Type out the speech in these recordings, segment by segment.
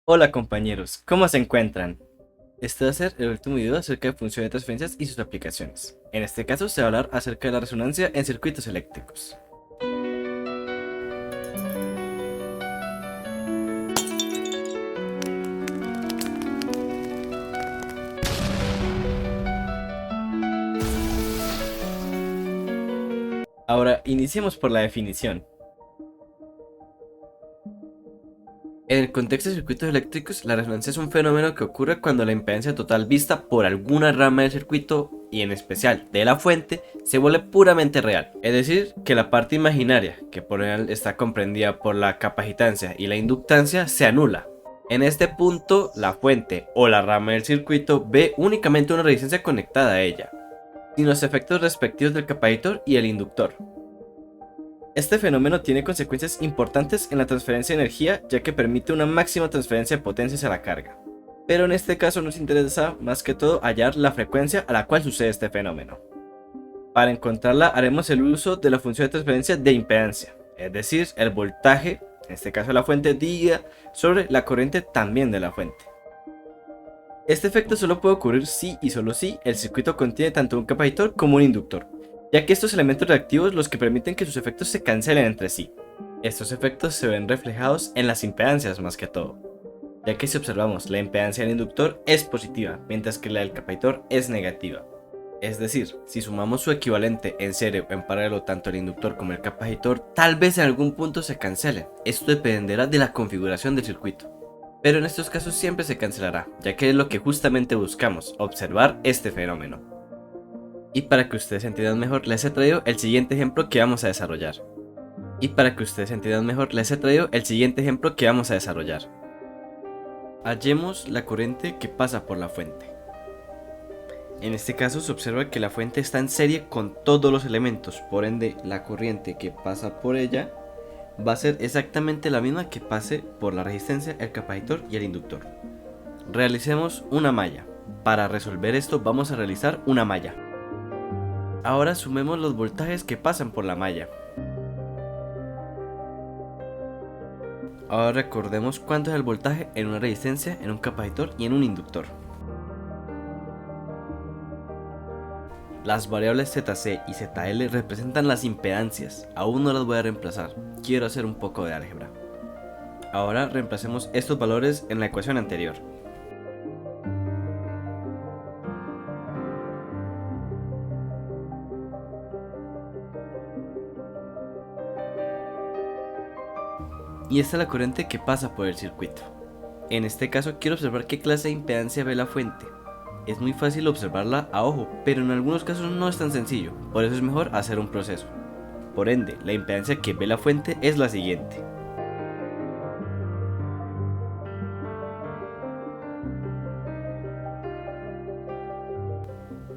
Hola compañeros, ¿cómo se encuentran? Este va a ser el último video acerca de funciones de transferencias y sus aplicaciones. En este caso se va a hablar acerca de la resonancia en circuitos eléctricos. Ahora, iniciemos por la definición. En el contexto de circuitos eléctricos, la resonancia es un fenómeno que ocurre cuando la impedancia total vista por alguna rama del circuito, y en especial de la fuente, se vuelve puramente real. Es decir, que la parte imaginaria, que por lo general está comprendida por la capacitancia y la inductancia, se anula. En este punto, la fuente o la rama del circuito ve únicamente una resistencia conectada a ella, sin los efectos respectivos del capacitor y el inductor. Este fenómeno tiene consecuencias importantes en la transferencia de energía, ya que permite una máxima transferencia de potencia a la carga. Pero en este caso nos interesa más que todo hallar la frecuencia a la cual sucede este fenómeno. Para encontrarla haremos el uso de la función de transferencia de impedancia, es decir, el voltaje, en este caso de la fuente, dividida sobre la corriente también de la fuente. Este efecto solo puede ocurrir si y solo si el circuito contiene tanto un capacitor como un inductor, ya que estos elementos reactivos los que permiten que sus efectos se cancelen entre sí. Estos efectos se ven reflejados en las impedancias más que todo, ya que si observamos la impedancia del inductor es positiva, mientras que la del capacitor es negativa. Es decir, si sumamos su equivalente en serie o en paralelo tanto el inductor como el capacitor, tal vez en algún punto se cancelen. Esto dependerá de la configuración del circuito. Pero en estos casos siempre se cancelará, ya que es lo que justamente buscamos, observar este fenómeno. Y para que ustedes entiendan mejor, les he traído el siguiente ejemplo que vamos a desarrollar. Hallemos la corriente que pasa por la fuente. En este caso se observa que la fuente está en serie con todos los elementos, por ende la corriente que pasa por ella va a ser exactamente la misma que pase por la resistencia, el capacitor y el inductor. Realicemos una malla. Para resolver esto vamos a realizar una malla. Ahora sumemos los voltajes que pasan por la malla. Ahora recordemos cuánto es el voltaje en una resistencia, en un capacitor y en un inductor. Las variables ZC y ZL representan las impedancias, aún no las voy a reemplazar, quiero hacer un poco de álgebra. Ahora reemplacemos estos valores en la ecuación anterior. Y esta es la corriente que pasa por el circuito. En este caso quiero observar qué clase de impedancia ve la fuente. Es muy fácil observarla a ojo, pero en algunos casos no es tan sencillo, por eso es mejor hacer un proceso. Por ende, la impedancia que ve la fuente es la siguiente.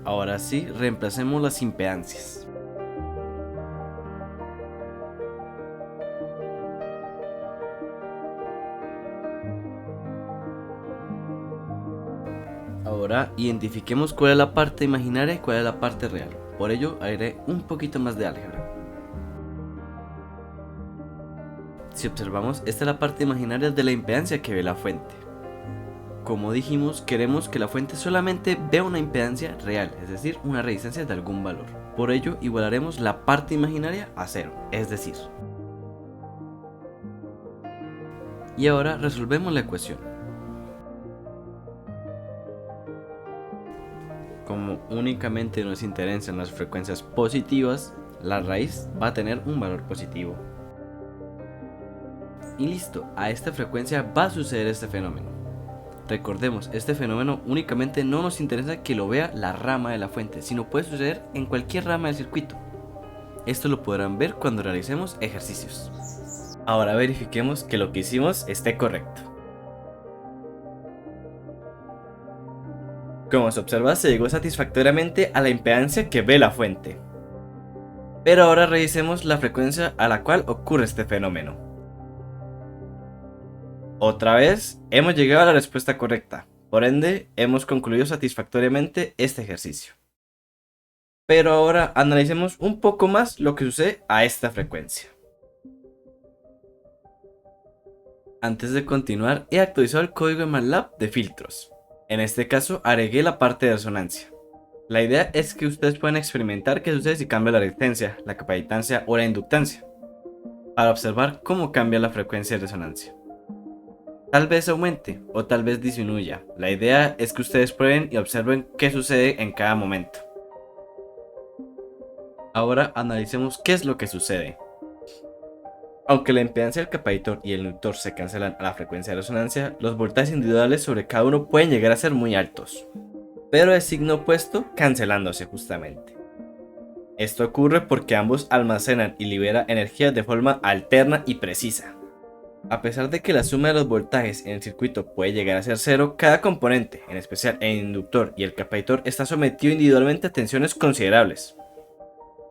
Ahora sí, reemplacemos las impedancias. Ahora identifiquemos cuál es la parte imaginaria y cuál es la parte real. Por ello haré un poquito más de álgebra. Si observamos, esta es la parte imaginaria de la impedancia que ve la fuente. Como dijimos, queremos que la fuente solamente vea una impedancia real, es decir, una resistencia de algún valor. Por ello igualaremos la parte imaginaria a 0, es decir. Y ahora resolvemos la ecuación. Como únicamente nos interesan las frecuencias positivas, la raíz va a tener un valor positivo. Y listo, a esta frecuencia va a suceder este fenómeno. Recordemos, este fenómeno únicamente no nos interesa que lo vea la rama de la fuente, sino puede suceder en cualquier rama del circuito. Esto lo podrán ver cuando realicemos ejercicios. Ahora verifiquemos que lo que hicimos esté correcto. Como se observa, se llegó satisfactoriamente a la impedancia que ve la fuente. Pero ahora revisemos la frecuencia a la cual ocurre este fenómeno. Otra vez, hemos llegado a la respuesta correcta, por ende, hemos concluido satisfactoriamente este ejercicio. Pero ahora analicemos un poco más lo que sucede a esta frecuencia. Antes de continuar, he actualizado el código de MATLAB de filtros. En este caso, agregué la parte de resonancia. La idea es que ustedes puedan experimentar qué sucede si cambia la resistencia, la capacitancia o la inductancia, para observar cómo cambia la frecuencia de resonancia. Tal vez aumente o tal vez disminuya. La idea es que ustedes prueben y observen qué sucede en cada momento. Ahora analicemos qué es lo que sucede. Aunque la impedancia del capacitor y el inductor se cancelan a la frecuencia de resonancia, los voltajes individuales sobre cada uno pueden llegar a ser muy altos, pero de signo opuesto cancelándose justamente. Esto ocurre porque ambos almacenan y liberan energía de forma alterna y precisa. A pesar de que la suma de los voltajes en el circuito puede llegar a ser cero, cada componente, en especial el inductor y el capacitor, está sometido individualmente a tensiones considerables.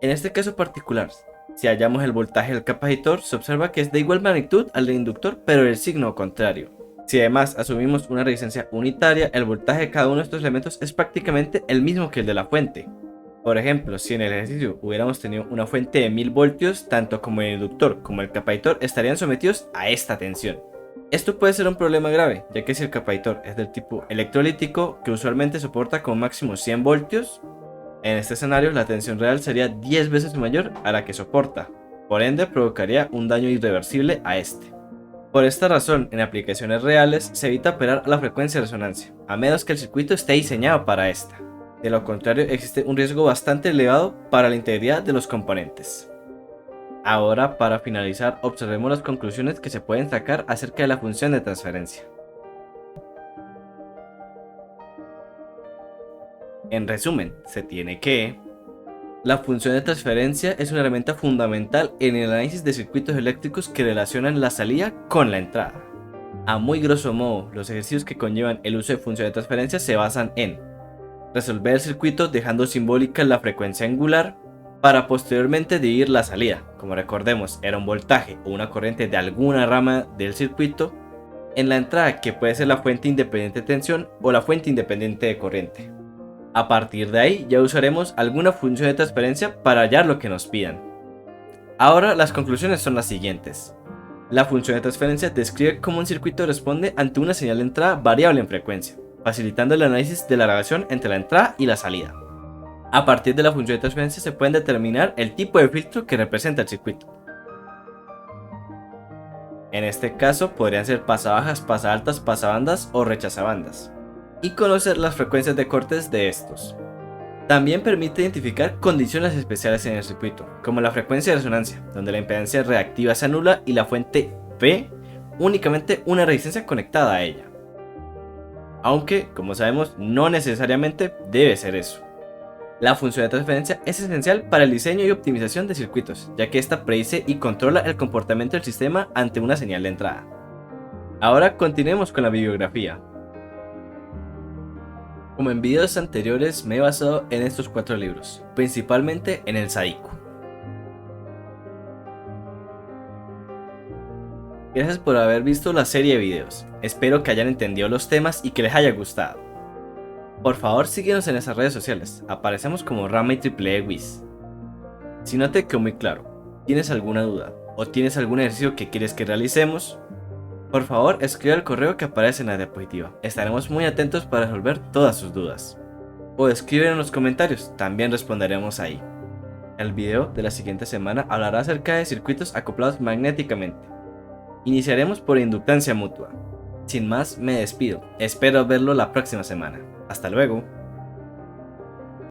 En este caso particular, si hallamos el voltaje del capacitor, se observa que es de igual magnitud al del inductor, pero del signo contrario. Si además asumimos una resistencia unitaria, el voltaje de cada uno de estos elementos es prácticamente el mismo que el de la fuente. Por ejemplo, si en el ejercicio hubiéramos tenido una fuente de 1000 voltios, tanto como el inductor como el capacitor estarían sometidos a esta tensión. Esto puede ser un problema grave, ya que si el capacitor es del tipo electrolítico, que usualmente soporta como máximo 100 voltios, en este escenario la tensión real sería 10 veces mayor a la que soporta, por ende provocaría un daño irreversible a este. Por esta razón, en aplicaciones reales se evita operar a la frecuencia de resonancia, a menos que el circuito esté diseñado para esta. De lo contrario, existe un riesgo bastante elevado para la integridad de los componentes. Ahora, para finalizar, observemos las conclusiones que se pueden sacar acerca de la función de transferencia. En resumen, se tiene que la función de transferencia es una herramienta fundamental en el análisis de circuitos eléctricos que relacionan la salida con la entrada. A muy grosso modo, los ejercicios que conllevan el uso de función de transferencia se basan en resolver el circuito dejando simbólica la frecuencia angular para posteriormente dividir la salida, como recordemos era un voltaje o una corriente de alguna rama del circuito, en la entrada que puede ser la fuente independiente de tensión o la fuente independiente de corriente. A partir de ahí ya usaremos alguna función de transferencia para hallar lo que nos pidan. Ahora las conclusiones son las siguientes. La función de transferencia describe cómo un circuito responde ante una señal de entrada variable en frecuencia, facilitando el análisis de la relación entre la entrada y la salida. A partir de la función de transferencia se pueden determinar el tipo de filtro que representa el circuito. En este caso podrían ser pasabajas, pasaaltas, pasabandas o rechazabandas, y conocer las frecuencias de cortes de estos. También permite identificar condiciones especiales en el circuito, como la frecuencia de resonancia, donde la impedancia reactiva se anula y la fuente P únicamente una resistencia conectada a ella. Aunque, como sabemos, no necesariamente debe ser eso. La función de transferencia es esencial para el diseño y optimización de circuitos, ya que esta predice y controla el comportamiento del sistema ante una señal de entrada. Ahora continuemos con la bibliografía. Como en videos anteriores me he basado en estos 4 libros, principalmente en el Sadiku. Gracias por haber visto la serie de videos, espero que hayan entendido los temas y que les haya gustado. Por favor síguenos en esas redes sociales, aparecemos como Rama y Triple Wiz. Si no te quedó muy claro, tienes alguna duda o tienes algún ejercicio que quieres que realicemos, por favor escribe al correo que aparece en la diapositiva, estaremos muy atentos para resolver todas sus dudas. O escriben en los comentarios, también responderemos ahí. El video de la siguiente semana hablará acerca de circuitos acoplados magnéticamente. Iniciaremos por inductancia mutua. Sin más, me despido, espero verlo la próxima semana. Hasta luego.